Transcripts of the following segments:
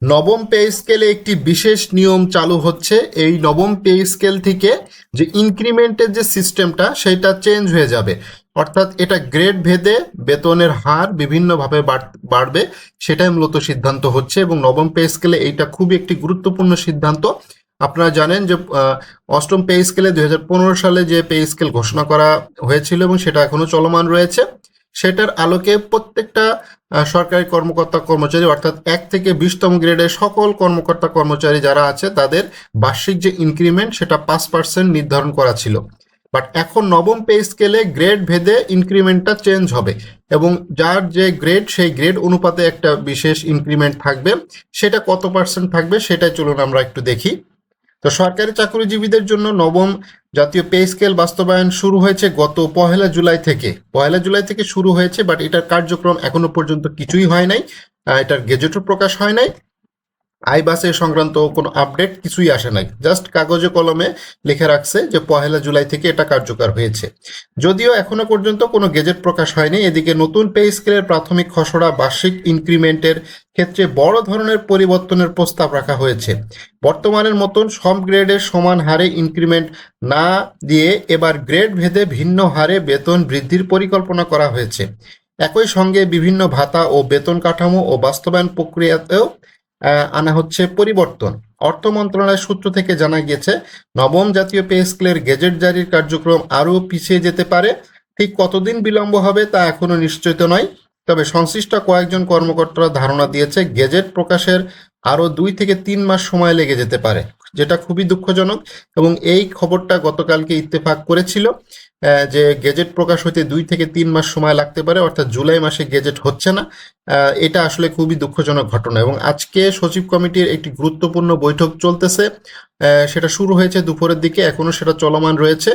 নবম পে স্কেলে একটি বিশেষ নিয়ম চালু হচ্ছে। এই নবম পে স্কেল থেকে যে ইনক্রিমেন্টের যে সিস্টেমটা সেটা চেঞ্জ হয়ে যাবে, অর্থাৎ এটা গ্রেড ভেদে বেতনের হার বিভিন্নভাবে বাড়বে, সেটাই মূলত সিদ্ধান্ত হচ্ছে। এবং নবম পে স্কেলে এইটা খুবই একটি গুরুত্বপূর্ণ সিদ্ধান্ত। আপনারা জানেন যে অষ্টম পে স্কেলে 2015 সালে যে পে স্কেল ঘোষণা করা হয়েছিল এবং সেটা এখনো চলমান রয়েছে, সেটার আলোকে প্রত্যেকটা সরকারি কর্মকর্তা কর্মচারী অর্থাৎ 1 থেকে 20তম গ্রেডের সকল কর্মকর্তা কর্মচারী যারা আছে তাদের বার্ষিক যে ইনক্রিমেন্ট সেটা 5% নির্ধারণ করা ছিল। বাট এখন নবম পে স্কেলে গ্রেড ভেদে ইনক্রিমেন্টটা চেঞ্জ হবে এবং যার যে গ্রেড সেই গ্রেড অনুপাতে একটা বিশেষ ইনক্রিমেন্ট থাকবে। সেটা কত পার্সেন্ট থাকবে সেটাই চলুন আমরা একটু দেখি। তো সরকারি চাকরিজীবীদের জন্য নবম জাতীয় পে স্কেল বাস্তবায়ন শুরু হয়েছে গত পহেলা জুলাই থেকে শুরু হয়েছে, বাট এটার কার্যক্রম এখনো পর্যন্ত কিছুই হয় নাই। এটার গেজেটও প্রকাশ হয় নাই। আইবাসে সংক্রান্ত কোনো আপডেট কিছুই আসে নাই, জাস্ট কাগজে কলমে লিখে রাখছে যে 1 জুলাই থেকে এটা কার্যকর হয়েছে। যদিও এখনো পর্যন্ত কোনো গেজেট প্রকাশ হয়নি। এদিকে নতুন পে স্কেলের প্রাথমিক খসড়া বার্ষিক ইনক্রিমেন্টের ক্ষেত্রে বড় ধরনের পরিবর্তনের প্রস্তাব রাখা হয়েছে। বর্তমানের মতন সব গ্রেডের সমান হারে ইনক্রিমেন্ট না দিয়ে এবার গ্রেড ভেদে ভিন্ন হারে বেতন বৃদ্ধির পরিকল্পনা করা হয়েছে। একই সঙ্গে বিভিন্ন ভাতা ও বেতন কাঠামো ও বাস্তবায়ন প্রক্রিয়াতেও আনা হচ্ছে পরিবর্তন। অর্থ মন্ত্রণালয়ের সূত্র থেকে জানা গিয়েছে নবম জাতীয় পে স্কেলের গেজেট জারির কার্যক্রম আরও পিছিয়ে যেতে পারে। ঠিক কতদিন বিলম্ব হবে তা এখনো নিশ্চিত নয়, তবে সংশ্লিষ্ট কয়েকজন কর্মকর্তারা ধারণা দিয়েছে গেজেট প্রকাশের আরও 2 থেকে 3 মাস সময় লেগে যেতে পারে, যেটা খুবই দুঃখজনক। এবং এই খবরটা গতকালকে ইত্তেফাক করেছিল যে গেজেট প্রকাশ হতে 2 থেকে 3 মাস সময় লাগতে পারে, অর্থাৎ জুলাই মাসে গেজেট হচ্ছে না। এটা আসলে খুবই দুঃখজনক ঘটনা। এবং আজকে সচিব কমিটির একটি গুরুত্বপূর্ণ বৈঠক চলতেছে, সেটা শুরু হয়েছে দুপুরের দিকে, এখনো সেটা চলমান রয়েছে।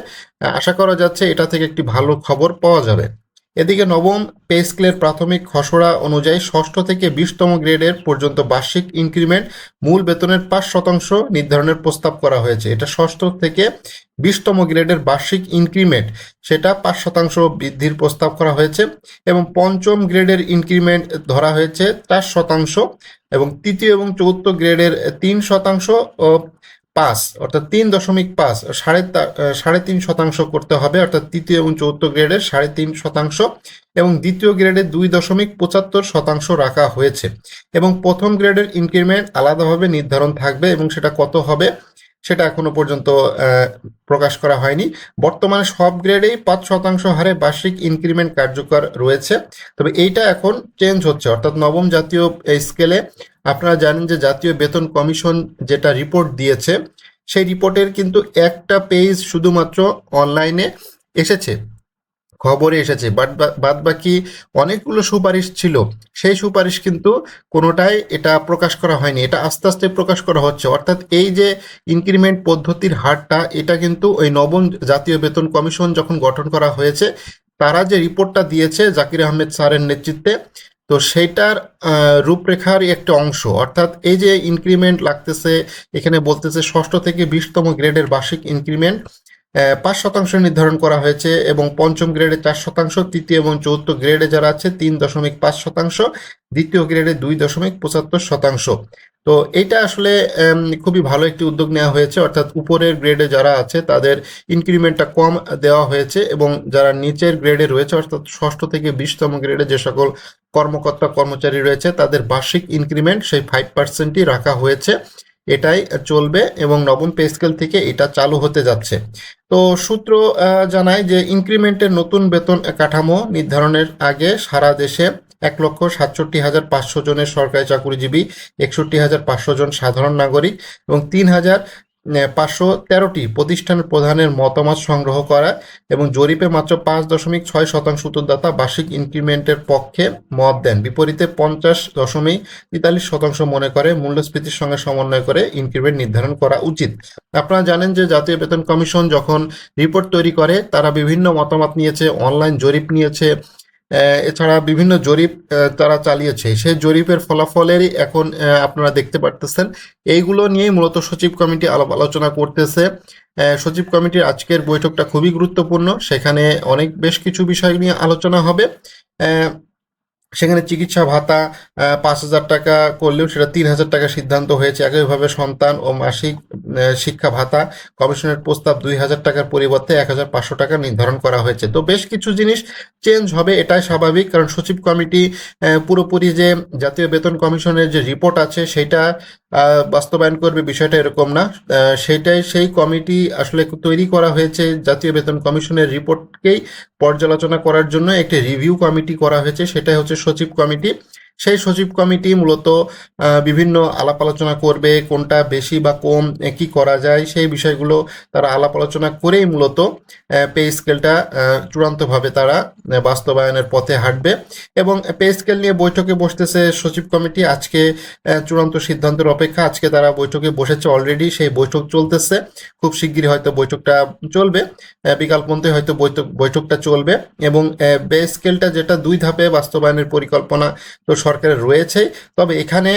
আশা করা যাচ্ছে এটা থেকে একটি ভালো খবর পাওয়া যাবে। এদিকে নবম পে স্কেলের প্রাথমিক খসড়া অনুযায়ী ষষ্ঠ থেকে 20তম গ্রেডের পর্যন্ত বার্ষিক ইনক্রিমেন্ট মূল বেতনের 5% নির্ধারণের প্রস্তাব করা হয়েছে। এটা ষষ্ঠ থেকে 20তম গ্রেডের বার্ষিক ইনক্রিমেন্ট সেটা 5% বৃদ্ধির প্রস্তাব করা হয়েছে। এবং পঞ্চম গ্রেডের ইনক্রিমেন্ট ধরা হয়েছে 4%, এবং তৃতীয় এবং চতুর্থ গ্রেডের 3% ও 5 অর্থাৎ 3.5 3.5% করতে হবে, অর্থাৎ তৃতীয় এবং চতুর্থ গ্রেডের 3.5%, এবং দ্বিতীয় গ্রেডের 2.75% রাখা হয়েছে। এবং প্রথম গ্রেডের ইনক্রিমেন্ট আলাদাভাবে নির্ধারণ থাকবে এবং সেটা কত হবে সেটা এখনো পর্যন্ত প্রকাশ করা হয়নি। বর্তমানে সব গ্রেডেই 5% হারে বার্ষিক ইনক্রিমেন্ট কার্যকর রয়েছে, তবে এইটা এখন চেঞ্জ হচ্ছে। অর্থাৎ নবম জাতীয় স্কেলে আপনারা জানেন যে জাতীয় বেতন কমিশন যেটা রিপোর্ট দিয়েছে, সেই রিপোর্টের কিন্তু একটা পেজ শুধুমাত্র অনলাইনে এসেছে, খবরে এসেছে, বাট বাদ বাকি অনেকগুলো সুপারিশ ছিল, সেই সুপারিশ কিন্তু কোনোটাই এটা প্রকাশ করা হয়নি। এটা আস্তে আস্তে প্রকাশ করা হচ্ছে। অর্থাৎ এই যে ইনক্রিমেন্ট পদ্ধতির হারটা, এটা কিন্তু ওই নবম জাতীয় বেতন কমিশন যখন গঠন করা হয়েছে, তারা যে রিপোর্টটা দিয়েছে জাকির আহমেদ স্যারের নেতৃত্বে, তো সেইটার রূপরেখার একটা অংশ। অর্থাৎ এই যে ইনক্রিমেন্ট লাগতেছে, এখানে বলতেছে ষষ্ঠ থেকে 20তম গ্রেডের বার্ষিক ইনক্রিমেন্ট 5% নির্ধারণ করা হয়েছে, এবং পঞ্চম গ্রেডে 4%, তৃতীয় এবং চতুর্থ গ্রেডে যারা আছে 3.5%, দ্বিতীয় গ্রেডে 2.75%। তো এটা আসলে খুবই ভালো একটি উদ্যোগ নেওয়া হয়েছে। অর্থাৎ উপরের গ্রেডে যারা আছে তাদের ইনক্রিমেন্টটা কম দেওয়া হয়েছে, এবং যারা নিচের গ্রেডে রয়েছে অর্থাৎ ষষ্ঠ থেকে 20তম গ্রেডে যে সকল কর্মকর্তা কর্মচারী রয়েছে তাদের বার্ষিক ইনক্রিমেন্ট সেই 5%ই রাখা হয়েছে। এটাই চলবে এবং নবম পে স্কেল থেকে এটা চালু হতে যাচ্ছে। তো সূত্র জানায় যে ইনক্রিমেন্টের নতুন বেতন কাঠামো নির্ধারণের আগে সারা দেশে 1,67,500 জনের সরকারি চাকরিজীবী, 61,500 জন সাধারণ নাগরিক এবং 3,513টি প্রতিষ্ঠানের প্রধানের মতামত সংগ্রহ করা, এবং জরিপে মাত্র 5.6% উত্তরদাতা বার্ষিক ইনক্রিমেন্টের পক্ষে মত দেন। বিপরীতে 50.43% মনে করে মূল্যস্ফীতির সঙ্গে সমন্বয় করে ইনক্রিমেন্ট নির্ধারণ করা উচিত। আপনারা জানেন যে জাতীয় বেতন কমিশন যখন রিপোর্ট তৈরি করে তারা বিভিন্ন মতামত নিয়েছে, অনলাইন জরিপ নিয়েছে, এছাড়া বিভিন্ন জরিপ তারা চালিয়েছে। সেই জরিপের ফলাফলেরই এখন আপনারা দেখতে পারতেছেন। এইগুলো নিয়েই মূলত সচিব কমিটি আলাপ আলোচনা করতেছে। সচিব কমিটির আজকের বৈঠকটা খুবই গুরুত্বপূর্ণ, সেখানে বেশ কিছু বিষয় নিয়ে আলোচনা হবে। সেখানে চিকিৎসা ভাতা 5,000 টাকা করলেও সেটা 3,000 টাকা সিদ্ধান্ত হয়েছে। একইভাবে সন্তান ও মাসিক শিক্ষা ভাতা কমিশনের প্রস্তাব 2,000 টাকার পরিবর্তে 1,500 টাকা নির্ধারণ করা হয়েছে। তো বেশ কিছু জিনিস চেঞ্জ হবে, এটাই স্বাভাবিক, কারণ সচিব কমিটি পুরোপুরি যে জাতীয় বেতন কমিশনের যে রিপোর্ট আছে সেটা বাস্তবায়ন করবে বিষয়টা এরকম না। সেটাই সেই কমিটি আসলে তৈরি করা হয়েছে জাতীয় বেতন কমিশনের রিপোর্টকেই পর্যালোচনা করার জন্য একটি রিভিউ কমিটি করা হয়েছে, সেটাই হচ্ছে সচিব কমিটি। সেই সচিব কমিটি মূলত বিভিন্ন আলাপ আলোচনা করবে, কোনটা বেশি বা কম কি করা যায় সেই বিষয়গুলো তারা আলাপ আলোচনা করেই মূলত পে স্কেলটা চূড়ান্তভাবে তারা বাস্তবায়নের পথে হাঁটবে। এবং পে স্কেল নিয়ে বৈঠকে বসতেছে সচিব কমিটি আজকে। চূড়ান্ত সিদ্ধান্তের অপেক্ষা। আজকে তারা বৈঠকে বসেছে অলরেডি, সেই বৈঠক চলতেছে, খুব শিগগিরই হয়তো বৈঠকটা চলবে, বিকালপন্থী হয়তো বৈঠকটা চলবে। এবং পে স্কেলটা যেটা 2 ধাপে বাস্তবায়নের পরিকল্পনা তো সরকারের রয়েছে, তবে এখানে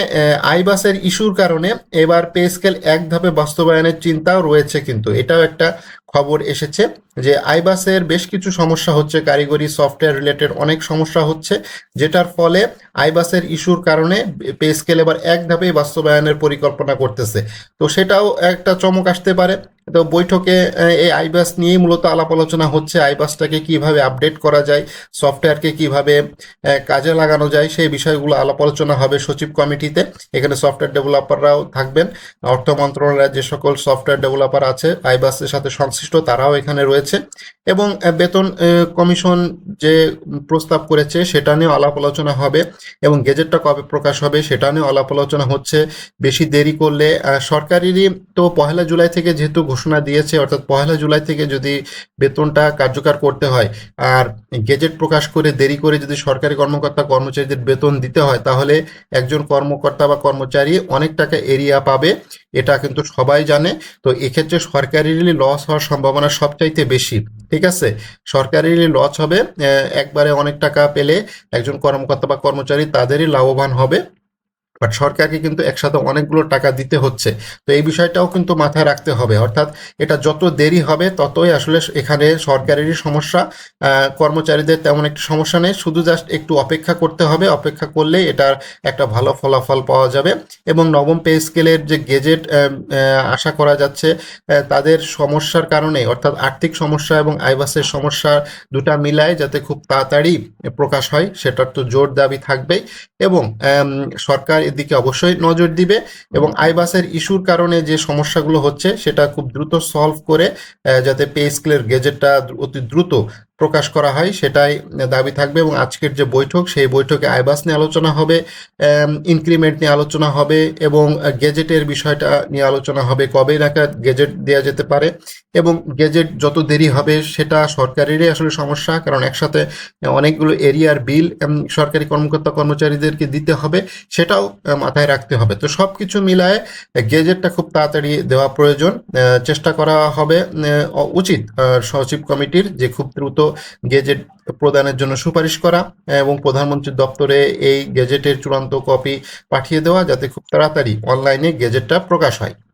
আইবাসের ইস্যুর কারণে এবার পে স্কেল 1 ধাপে বাস্তবায়নের চিন্তাও রয়েছে। কিন্তু এটাও একটা খবর এসেছে যে আইবাসের বেশ কিছু সমস্যা হচ্ছে, কারিগরি সফটওয়্যার রিলেটেড অনেক সমস্যা হচ্ছে, যেটার ফলে আইবাসের ইস্যুর কারণে পে স্কেল এবার 1 ধাপে বাস্তবায়নের পরিকল্পনা করতেছে। তো সেটাও একটা চমক আসতে পারে। তো বৈঠকে এই আইবাস নিয়েই মূলত আলাপ আলোচনা হচ্ছে, আইবাসটাকে কিভাবে আপডেট করা যায়, সফটওয়্যারকে কিভাবে কাজে লাগানো যায়, সেই বিষয়গুলো আলাপ আলোচনা হবে সচিব কমিটিতে। এখানে সফটওয়্যার ডেভেলপাররাও থাকবেন, অর্থ মন্ত্রণালয়ের যে সকল সফটওয়্যার ডেভেলপার আছে আইবাসের সাথে সংশ্লিষ্ট তারাও এখানে রয়েছে। এবং বেতন কমিশন যে প্রস্তাব করেছে সেটা নিয়েও আলাপ আলোচনা হবে, এবং গেজেটটা কবে প্রকাশ হবে সেটা নিয়েও আলাপ আলোচনা হচ্ছে। বেশি দেরি করলে সরকারেরই তো 1 জুলাই থেকে যেহেতু ঘোষণা দিয়েছে, অর্থাৎ 1 জুলাই থেকে যদি বেতনটা কার্যকর করতে হয়, আর গেজেট প্রকাশ করে দেরি করে যদি সরকারি কর্মকর্তা কর্মচারীদের বেতন দিতে হয়, তাহলে একজন কর্মকর্তা বা কর্মচারী অনেক টাকা এরিয়া পাবে, এটা কিন্তু সবাই জানে। তো এক্ষেত্রে সরকারেরই লস হওয়ার সম্ভাবনা সবচাইতে বেশি। ঠিক আছে, সরকারেরই লস হবে, একবারে অনেক টাকা পেলে একজন কর্মকর্তা বা কর্মচারী তাদেরই লাভবান হবে, বাট সরকারকে কিন্তু একসাথে অনেকগুলো টাকা দিতে হচ্ছে। তো এই বিষয়টাও কিন্তু মাথায় রাখতে হবে, অর্থাৎ এটা যত দেরি হবে ততই আসলে এখানে সরকারেরই সমস্যা, কর্মচারীদের তেমন একটি সমস্যা নেই, শুধু জাস্ট একটু অপেক্ষা করতে হবে, অপেক্ষা করলেই এটার একটা ভালো ফলাফল পাওয়া যাবে। এবং নবম পে স্কেলের যে গেজেট আশা করা যাচ্ছে, তাদের সমস্যার কারণে, অর্থাৎ আর্থিক সমস্যা এবং আইবাসের সমস্যা দুটা মিলায় যাতে খুব তাড়াতাড়ি প্রকাশ হয়, সেটার তো জোর দাবি থাকবেই। এবং সরকার এদিকে অবশ্যই নজর দিবে, এবং আইবাসের ইস্যুর কারণে যে সমস্যাগুলো হচ্ছে সেটা খুব দ্রুত সলভ করে যাতে পে স্কেলের গেজেটটা অতি দ্রুত প্রকাশ করা হয় সেটাই দাবি থাকবে। এবং আজকের যে বৈঠক, সেই বৈঠকে আইবাস নিয়ে আলোচনা হবে, ইনক্রিমেন্ট নিয়ে আলোচনা হবে, এবং গেজেটের বিষয়টা নিয়ে আলোচনা হবে, কবে নাগাদ গেজেট দেওয়া যেতে পারে। এবং গেজেট যত দেরি হবে সেটা সরকারেরই আসলে সমস্যা, কারণ একসাথে অনেকগুলো এরিয়ার বিল সরকারি কর্মকর্তা কর্মচারীদেরকে দিতে হবে, সেটাও মাথায় রাখতে হবে। তো সব কিছু মিলায়ে গেজেটটা খুব তাড়াতাড়ি দেওয়া প্রয়োজন, চেষ্টা করা হবে উচিত সচিব কমিটির যে খুব দ্রুত গেজেট প্রদানের জন্য সুপারিশ করা, এবং প্রধানমন্ত্রীর দপ্তরে এই গেজেটের চূড়ান্ত কপি পাঠিয়ে দেওয়া, যাতে খুব তাড়াতাড়ি অনলাইনে গেজেটটা প্রকাশ হয়।